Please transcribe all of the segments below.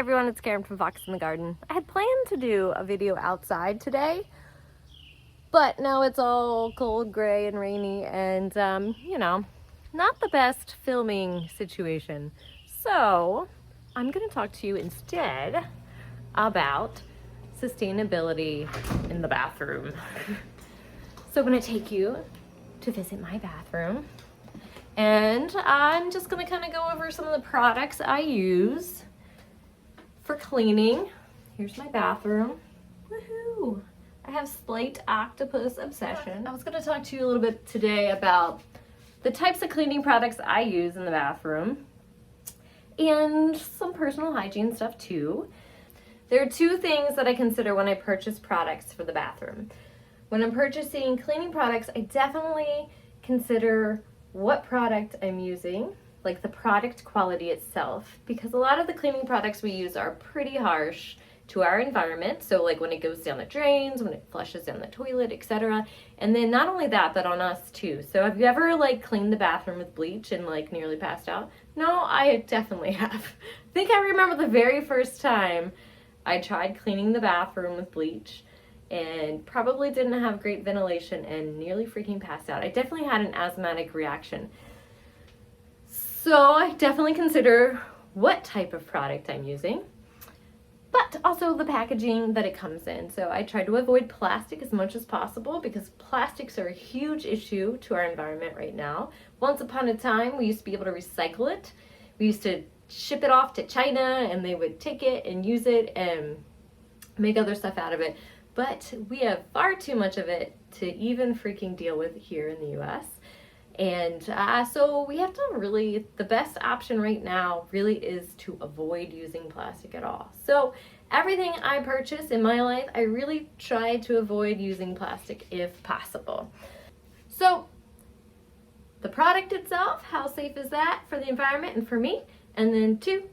everyone, it's Karen from Fox in the Garden. I had planned to do a video outside today, but now it's all cold, gray, and rainy, and not the best filming situation. So I'm gonna talk to you instead about sustainability in the bathroom. So I'm gonna take you to visit my bathroom, and I'm just gonna kind of go over some of the products I use for cleaning. Here's my bathroom. Woohoo! I have Slate Octopus Obsession. I was going to talk to you a little bit today about the types of cleaning products I use in the bathroom and some personal hygiene stuff too. There are two things that I consider when I purchase products for the bathroom. When I'm purchasing cleaning products, I definitely consider what product I'm using, like the product quality itself, because a lot of the cleaning products we use are pretty harsh to our environment. So like when it goes down the drains, when it flushes down the toilet, etc. And then not only that, but on us too. So have you ever like cleaned the bathroom with bleach and like nearly passed out? No, I definitely have. I think I remember the very first time I tried cleaning the bathroom with bleach and probably didn't have great ventilation and nearly freaking passed out. I definitely had an asthmatic reaction. So I definitely consider what type of product I'm using, but also the packaging that it comes in. So I try to avoid plastic as much as possible because plastics are a huge issue to our environment right now. Once upon a time, we used to be able to recycle it. We used to ship it off to China and they would take it and use it and make other stuff out of it. But we have far too much of it to even freaking deal with here in the US. And so we have to really, the best option right now really is to avoid using plastic at all. So everything I purchase in my life, I really try to avoid using plastic if possible. So the product itself, how safe is that for the environment and for me? And then two,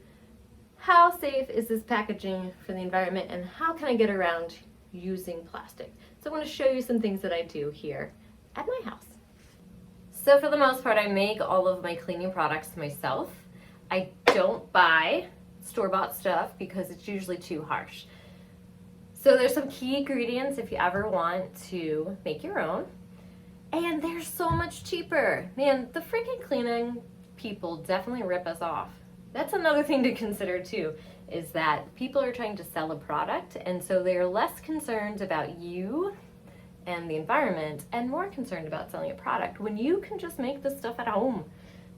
how safe is this packaging for the environment and how can I get around using plastic? So I'm going to show you some things that I do here at my house. So for the most part, I make all of my cleaning products myself. I don't buy store-bought stuff because it's usually too harsh. So there's some key ingredients if you ever want to make your own. And they're so much cheaper. Man, the freaking cleaning people definitely rip us off. That's another thing to consider too, is that people are trying to sell a product, and so they're less concerned about you and the environment and more concerned about selling a product when you can just make this stuff at home.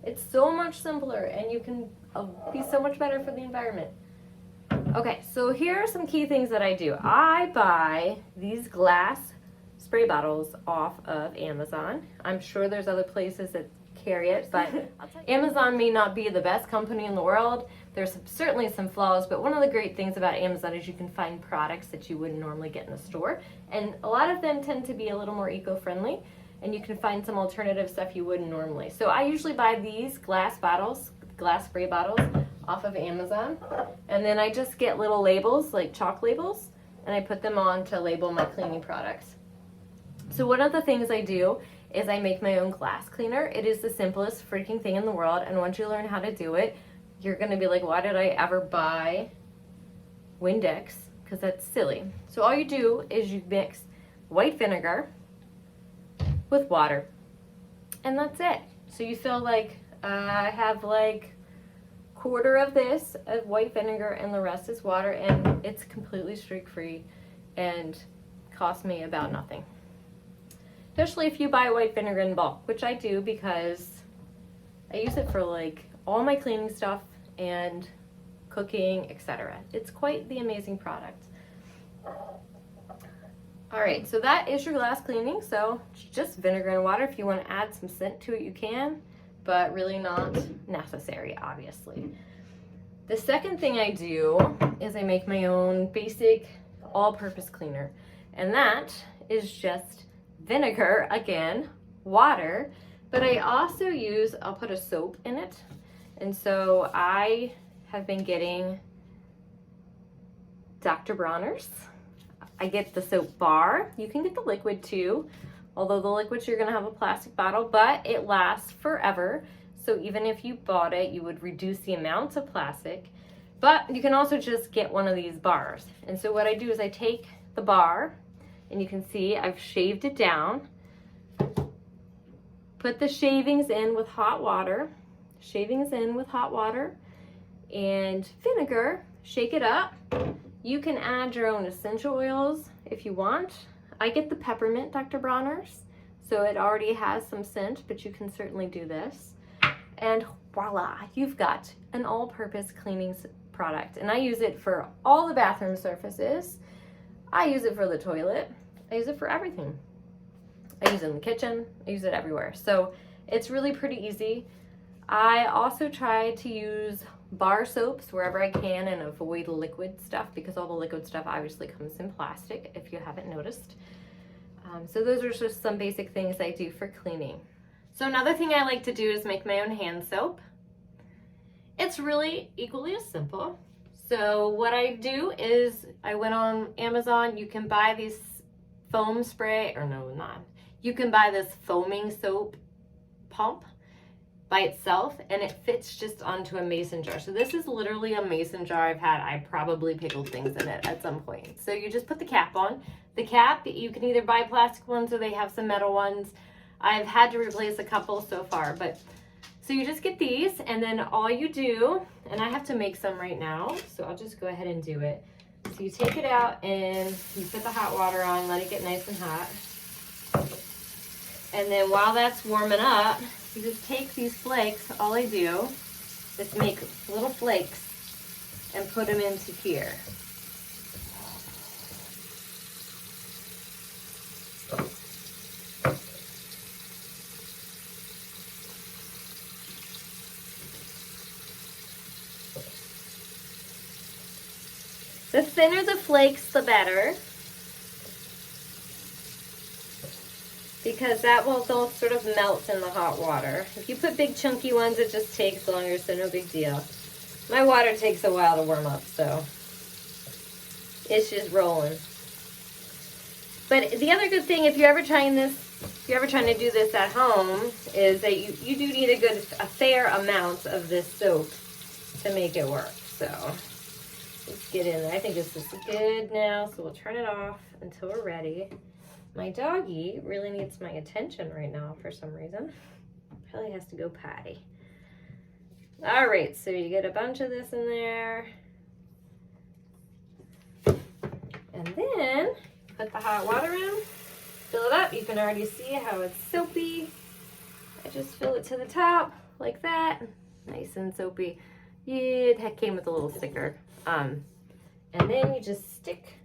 It's so much simpler and you can be so much better for the environment. Okay, so here are some key things that I do. I buy these glass spray bottles off of Amazon. I'm sure there's other places that carry it, but Amazon may not be the best company in the world. There's certainly some flaws, but one of the great things about Amazon is you can find products that you wouldn't normally get in the store, and a lot of them tend to be a little more eco-friendly, and you can find some alternative stuff you wouldn't normally. So I usually buy these glass bottles, glass spray bottles off of Amazon, and then I just get little labels, like chalk labels, and I put them on to label my cleaning products. So one of the things I do is I make my own glass cleaner. It is the simplest freaking thing in the world, and once you learn how to do it, you're gonna be like, why did I ever buy Windex? Because that's silly. So all you do is you mix white vinegar with water, and that's it. So you feel like I have like quarter of this of white vinegar and the rest is water, and it's completely streak-free and costs me about nothing. Especially if you buy white vinegar in bulk, which I do because I use it for like all my cleaning stuff and cooking, etc. It's quite the amazing product. Alright, so that is your glass cleaning. So just vinegar and water. If you want to add some scent to it, you can, but really not necessary, obviously. The second thing I do is I make my own basic all-purpose cleaner, and that is just vinegar, again, water, but I also use, I'll put a soap in it, and so I have been getting Dr. Bronner's. I get the soap bar. You can get the liquid too, although the liquid you're gonna have a plastic bottle, but it lasts forever. So even if you bought it, you would reduce the amount of plastic. But you can also just get one of these bars. And so what I do is I take the bar, and you can see I've shaved it down. Put the shavings in with hot water. Shavings in with hot water and vinegar. Shake it up. You can add your own essential oils if you want. I get the peppermint Dr. Bronner's, so it already has some scent, but you can certainly do this. And voila, you've got an all-purpose cleaning product. And I use it for all the bathroom surfaces. I use it for the toilet. I use it for everything. I use it in the kitchen. I use it everywhere. So it's really pretty easy. I also try to use bar soaps wherever I can and avoid liquid stuff, because all the liquid stuff obviously comes in plastic, if you haven't noticed. So those are just some basic things I do for cleaning. So another thing I like to do is make my own hand soap. It's really equally as simple. So what I do is I went on Amazon. You can buy these foam spray, or no, not. You can buy this foaming soap pump by itself, and it fits just onto a mason jar. So this is literally a mason jar I've had. I probably pickled things in it at some point. So you just put the cap on. The cap, you can either buy plastic ones or they have some metal ones. I've had to replace a couple so far, but so you just get these, and then all you do, and I have to make some right now, so I'll just go ahead and do it. So you take it out and you put the hot water on, let it get nice and hot. And then while that's warming up, you just take these flakes. All I do is make little flakes and put them into here. The thinner the flakes, the better, because that will they'll sort of melt in the hot water. If you put big chunky ones, it just takes longer, so no big deal. My water takes a while to warm up, so it's just rolling. But the other good thing, if you're ever trying to do this at home, is that you do need a fair amount of this soap to make it work. So let's get in there. I think this is good now, so we'll turn it off until we're ready. My doggy really needs my attention right now for some reason. Probably has to go potty. All right, so you get a bunch of this in there. And then put the hot water in, fill it up. You can already see how it's soapy. I just fill it to the top like that. Nice and soapy. It came with a little sticker. And then you just stick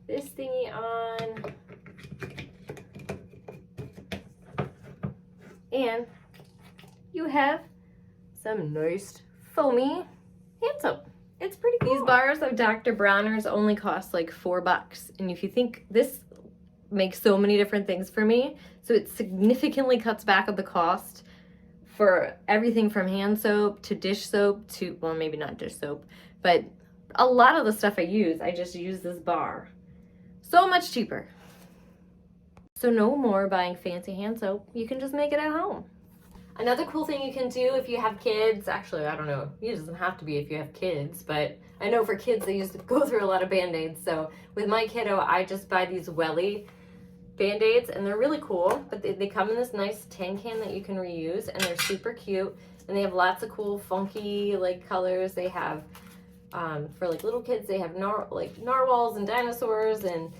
this thingy on, and you have some nice foamy hand soap. It's pretty cool. These bars of Dr. Bronner's only cost like $4. And if you think this makes so many different things for me, so it significantly cuts back on the cost for everything from hand soap to dish soap to, well, maybe not dish soap, but a lot of the stuff I just use this bar. So much cheaper. So no more buying fancy hand soap. You can just make it at home. Another cool thing you can do if you have kids, actually, I don't know, it doesn't have to be if you have kids, but I know for kids they used to go through a lot of Band-Aids. So with my kiddo, I just buy these Welly Band-Aids, and they're really cool, but they come in this nice tin can that you can reuse, and they're super cute, and they have lots of cool funky like colors. They have for like little kids, they have narwhals and dinosaurs. And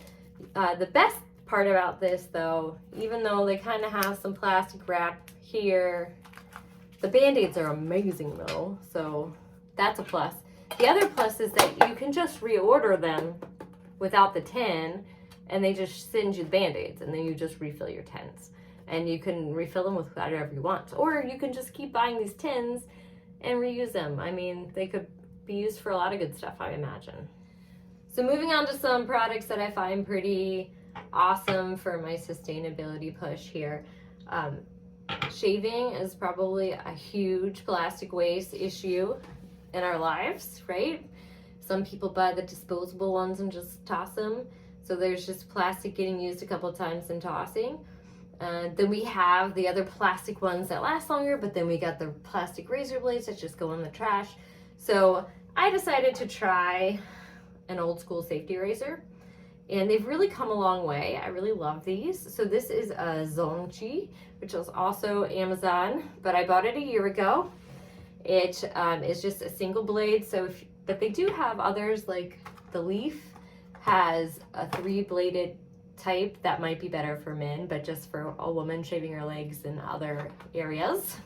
the best part about this, though, even though they kind of have some plastic wrap here, the Band-Aids are amazing though, so that's a plus. The other plus is that you can just reorder them without the tin, and they just send you the Band-Aids, and then you just refill your tins, and you can refill them with whatever you want, or you can just keep buying these tins and reuse them. I mean, they could be used for a lot of good stuff, I imagine. So moving on to some products that I find pretty awesome for my sustainability push here. Shaving is probably a huge plastic waste issue in our lives, right? Some people buy the disposable ones and just toss them. So there's just plastic getting used a couple times and tossing. Then we have the other plastic ones that last longer, but then we got the plastic razor blades that just go in the trash. So I decided to try an old school safety razor, and they've really come a long way. I really love these. So this is a Zongchi, which is also Amazon, but I bought it a year ago. It is just a single blade, but they do have others, like the Leaf has a 3-bladed type that might be better for men, but just for a woman shaving her legs and other areas,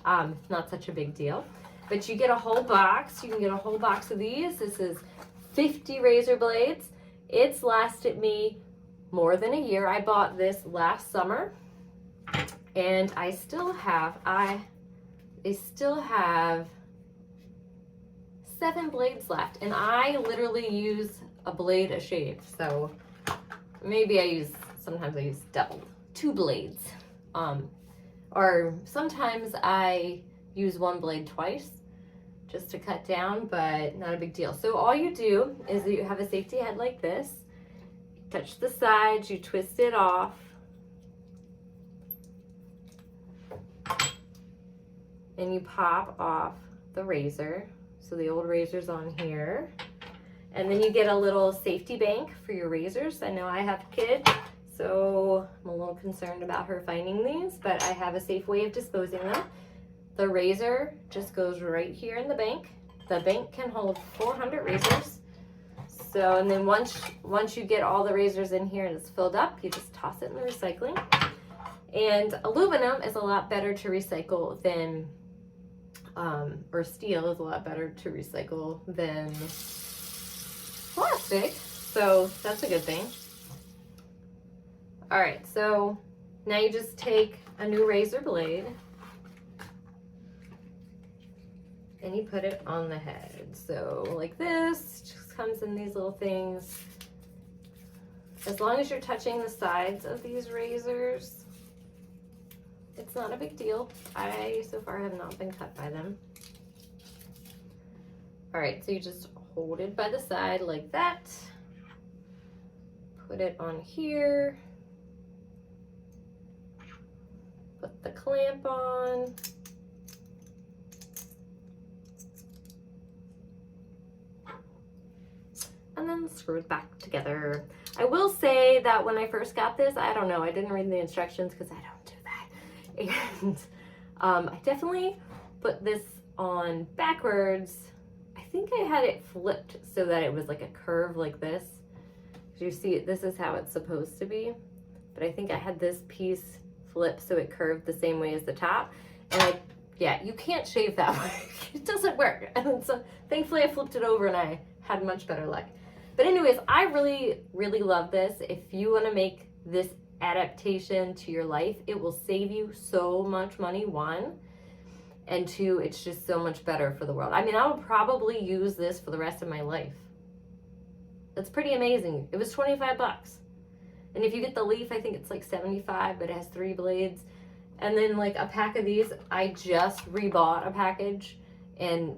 not such a big deal. But you get a whole box. You can get a whole box of these. This is 50 razor blades. It's lasted me more than a year. I bought this last summer, and I still have 7 blades left, and I literally use a blade a shave. So maybe sometimes I use double, 2 blades. Or sometimes I use 1 blade twice just to cut down, but not a big deal. So all you do is you have a safety head like this, touch the sides, you twist it off, and you pop off the razor. So the old razor's on here. And then you get a little safety bank for your razors. I know I have a kid, so I'm a little concerned about her finding these, but I have a safe way of disposing them. The razor just goes right here in the bank. The bank can hold 400 razors. So, and then once you get all the razors in here and it's filled up, you just toss it in the recycling. And aluminum is a lot better to recycle than, or steel is a lot better to recycle than plastic. So that's a good thing. All right, so now you just take a new razor blade and you put it on the head. So like this, just comes in these little things. As long as you're touching the sides of these razors, it's not a big deal. I, so far, have not been cut by them. All right, so you just hold it by the side like that. Put it on here. Put the clamp on. And then screw it back together. I will say that when I first got this, I don't know, I didn't read the instructions because I don't do that. And I definitely put this on backwards. I think I had it flipped so that it was like a curve like this. You see, this is how it's supposed to be. But I think I had this piece flipped so it curved the same way as the top. And yeah, you can't shave that way. It doesn't work. And so thankfully I flipped it over and I had much better luck. But anyways, I really, really love this. If you want to make this adaptation to your life, it will save you so much money, 1. And 2, it's just so much better for the world. I mean, I will probably use this for the rest of my life. That's pretty amazing. It was 25 bucks. And if you get the Leaf, I think it's like 75, but it has 3 blades. And then like a pack of these, I just rebought a package and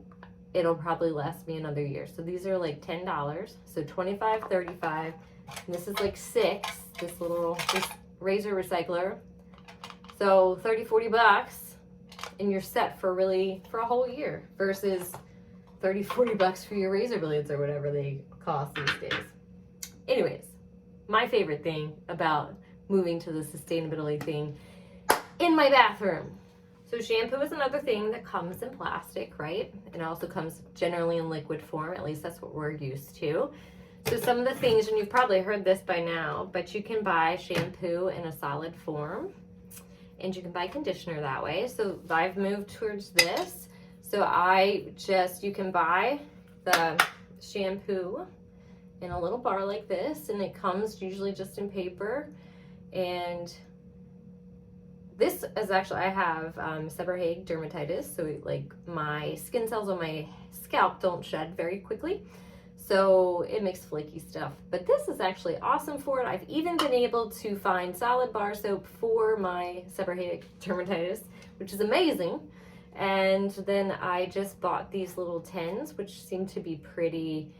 it'll probably last me another year. So these are like $10. So 25, 35. And this is like 6, this razor recycler. So 30, 40 bucks and you're set for a whole year versus 30, 40 bucks for your razor blades or whatever they cost these days. Anyways, my favorite thing about moving to the sustainability thing in my bathroom. So shampoo is another thing that comes in plastic, right? It also comes generally in liquid form, at least that's what we're used to. So some of the things, and you've probably heard this by now, but you can buy shampoo in a solid form and you can buy conditioner that way. So I've moved towards this. So you can buy the shampoo in a little bar like this, and it comes usually just in paper. And this is actually, I have seborrheic dermatitis, so like my skin cells on my scalp don't shed very quickly, so it makes flaky stuff. But this is actually awesome for it. I've even been able to find solid bar soap for my seborrheic dermatitis, which is amazing. And then I just bought these little tins, which seem to be pretty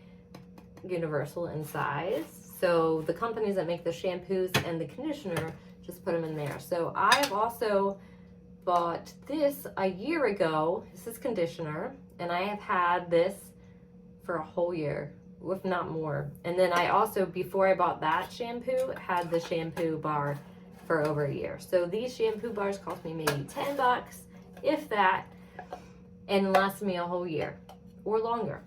universal in size. So the companies that make the shampoos and the conditioner just put them in there. So I've also bought this a year ago. This is conditioner, and I have had this for a whole year, if not more. And then I also, before I bought that shampoo, had the shampoo bar for over a year. So these shampoo bars cost me maybe $10, if that, and last me a whole year or longer.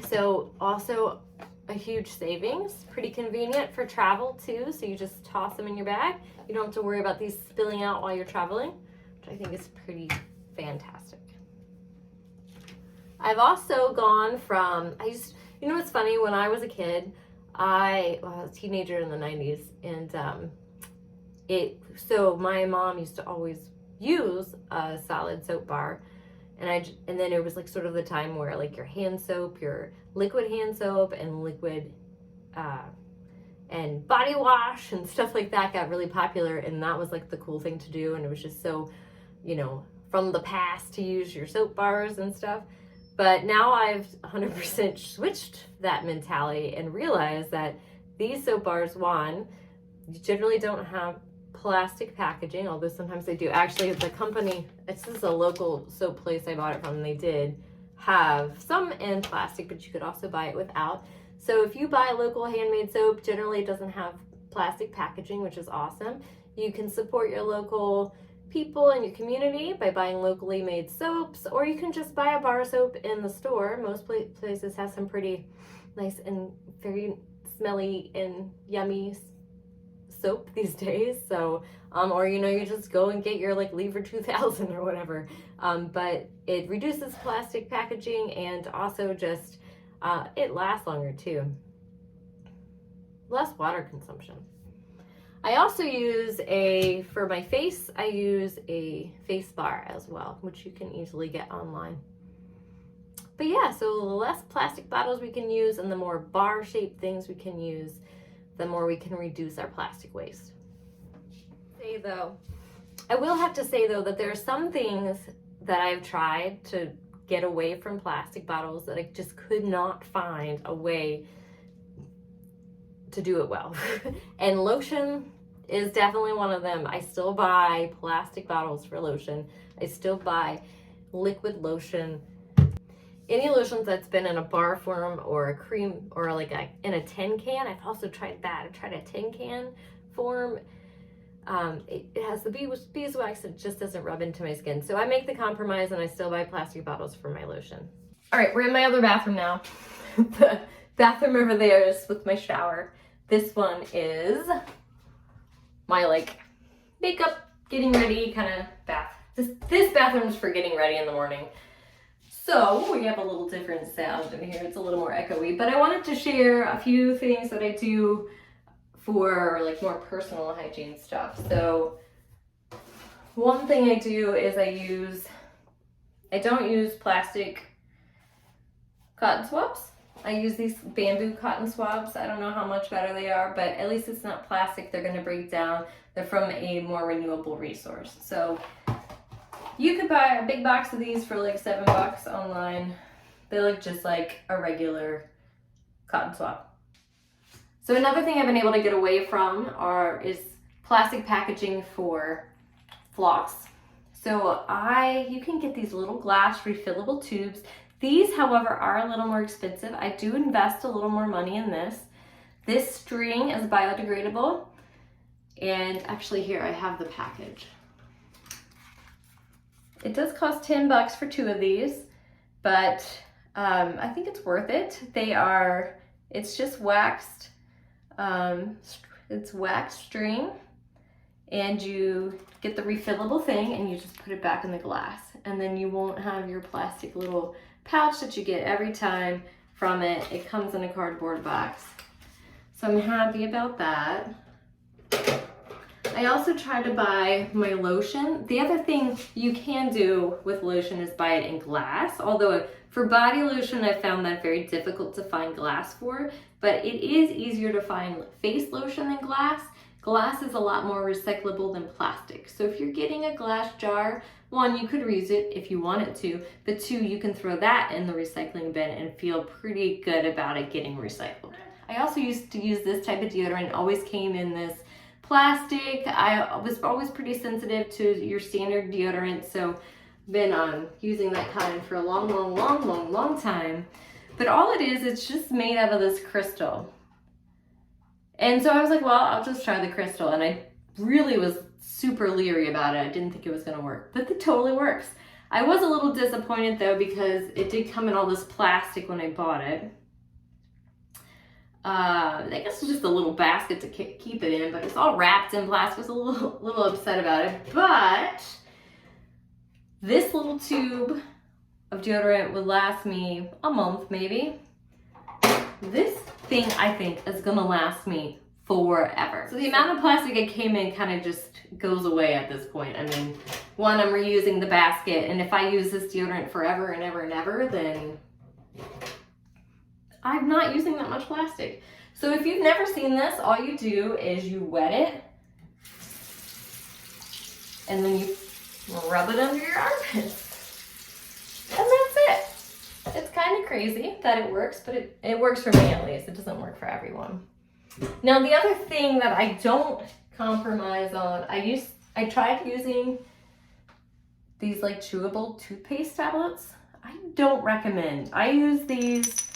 So also a huge savings, pretty convenient for travel too. So you just toss them in your bag. You don't have to worry about these spilling out while you're traveling, which I think is pretty fantastic. I've also gone from, you know what's funny, when I was a kid, I was a teenager in the 90s, and so my mom used to always use a solid soap bar, and then it was like sort of the time where like your hand soap, your liquid hand soap and liquid and body wash and stuff like that got really popular, and that was like the cool thing to do, and it was just so, you know, from the past to use your soap bars and stuff. But now I've 100% switched that mentality and realized that these soap bars, one, generally don't have plastic packaging, although sometimes they do. Actually, the company, this is a local soap place I bought it from, they did have some in plastic, but you could also buy it without. So if you buy local handmade soap, generally it doesn't have plastic packaging, which is awesome. You can support your local people in your community by buying locally made soaps, or you can just buy a bar of soap in the store. Most places have some pretty nice and very smelly and yummy soap these days. So or you know, you just go and get your like Lever 2000 or whatever, but it reduces plastic packaging, and also just it lasts longer too, less water consumption. I also use for my face, I use a face bar as well, which you can easily get online. But yeah, so the less plastic bottles we can use and the more bar-shaped things we can use, the more we can reduce our plastic waste. I will have to say though that there are some things that I've tried to get away from plastic bottles that I just could not find a way to do it well. And lotion is definitely one of them. I still buy plastic bottles for lotion. I still buy liquid lotion. Any lotions that's been in a bar form or a cream or like in a tin can, I've also tried that. I've tried a tin can form. It has the beeswax, it just doesn't rub into my skin. So I make the compromise and I still buy plastic bottles for my lotion. All right, we're in my other bathroom now. The bathroom over there is with my shower. This one is my like makeup, getting ready kind of bath. This bathroom is for getting ready in the morning. So we have a little different sound in here. It's a little more echoey, but I wanted to share a few things that I do for like more personal hygiene stuff. So one thing I do is I don't use plastic cotton swabs. I use these bamboo cotton swabs. I don't know how much better they are, but at least it's not plastic. They're going to break down. They're from a more renewable resource. So you could buy a big box of these for like $7 online. They look just like a regular cotton swab. So another thing I've been able to get away from is plastic packaging for floss. So you can get these little glass refillable tubes. These, however, are a little more expensive. I do invest a little more money in this. This string is biodegradable. And actually here I have the package. It does cost $10 for 2 of these, but I think it's worth it. It's just waxed. It's waxed string, and you get the refillable thing and you just put it back in the glass, and then you won't have your plastic little pouch that you get every time from it. It comes in a cardboard box. So I'm happy about that. I also try to buy my lotion. The other thing you can do with lotion is buy it in glass, although for body lotion I found that very difficult to find glass for, but it is easier to find face lotion than glass. Glass is a lot more recyclable than plastic. So if you're getting a glass jar, 1, you could reuse it if you wanted to, but 2, you can throw that in the recycling bin and feel pretty good about it getting recycled. I also used to use this type of deodorant. It always came in this plastic. I was always pretty sensitive to your standard deodorant, so been using that kind for a long time. But all it is, it's just made out of this crystal. And so I was like, well, I'll just try the crystal. And I really was super leery about it. I didn't think it was gonna work, but it totally works. I was a little disappointed though, because it did come in all this plastic when I bought it. I guess it's just a little basket to keep it in, but it's all wrapped in plastic. I was a little upset about it, but this little tube of deodorant would last me a month maybe. This thing, I think, is gonna last me forever. So the amount of plastic it came in kind of just goes away at this point. I mean, one, I'm reusing the basket, and if I use this deodorant forever and ever and ever, then I'm not using that much plastic. So if you've never seen this, all you do is you wet it, and then you rub it under your armpits. And that's it. It's kind of crazy that it works, but it works for me at least. It doesn't work for everyone. Now the other thing that I don't compromise on, I tried using these like chewable toothpaste tablets. I don't recommend. I use these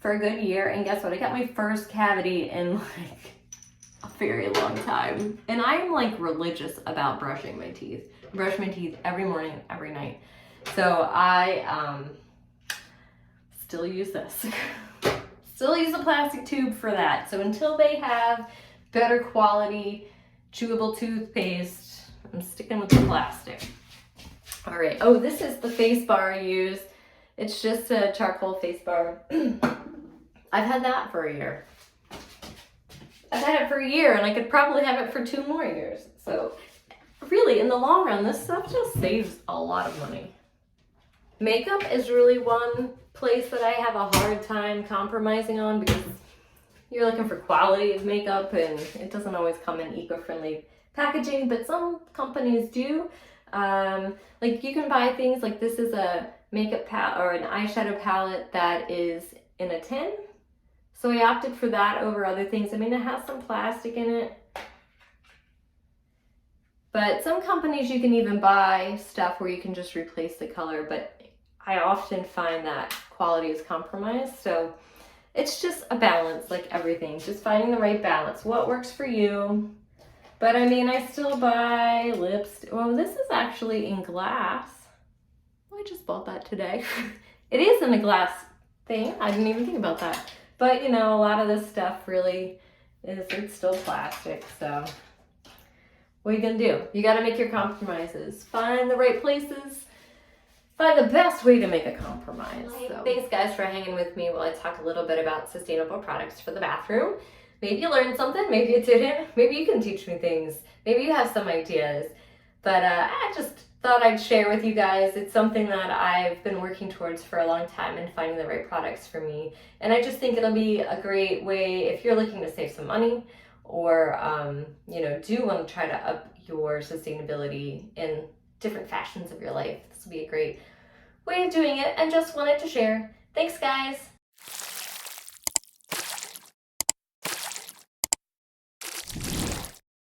for a good year, and guess what? I got my first cavity in like a very long time. And I'm like religious about brushing my teeth. I brush my teeth every morning, every night. So I still use this. Still use a plastic tube for that. So until they have better quality chewable toothpaste, I'm sticking with the plastic. All right, oh, this is the face bar I use. It's just a charcoal face bar. I've had that for a year. I've had it for a year, and I could probably have it for 2 more years. So really, in the long run, this stuff just saves a lot of money. Makeup is really one place that I have a hard time compromising on, because you're looking for quality of makeup and it doesn't always come in eco-friendly packaging, but some companies do. Like you can buy things like this is a makeup palette or an eyeshadow palette that is in a tin. So I opted for that over other things. I mean, it has some plastic in it. But some companies you can even buy stuff where you can just replace the color, but I often find that quality is compromised. So it's just a balance, like everything, just finding the right balance. What works for you? But I mean, I still buy lipstick. Well, this is actually in glass. I just bought that today. It is in a glass thing. I didn't even think about that. But you know, a lot of this stuff really it's still plastic. So what are you gonna do? You gotta make your compromises. Find the right places. Find the best way to make a compromise. So. Thanks guys for hanging with me while I talk a little bit about sustainable products for the bathroom. Maybe you learned something, maybe you didn't. Maybe you can teach me things. Maybe you have some ideas. But I just thought I'd share with you guys. It's something that I've been working towards for a long time and finding the right products for me. And I just think it'll be a great way if you're looking to save some money or you know, do want to try to up your sustainability in different fashions of your life. This will be a great way of doing it and just wanted to share. Thanks guys.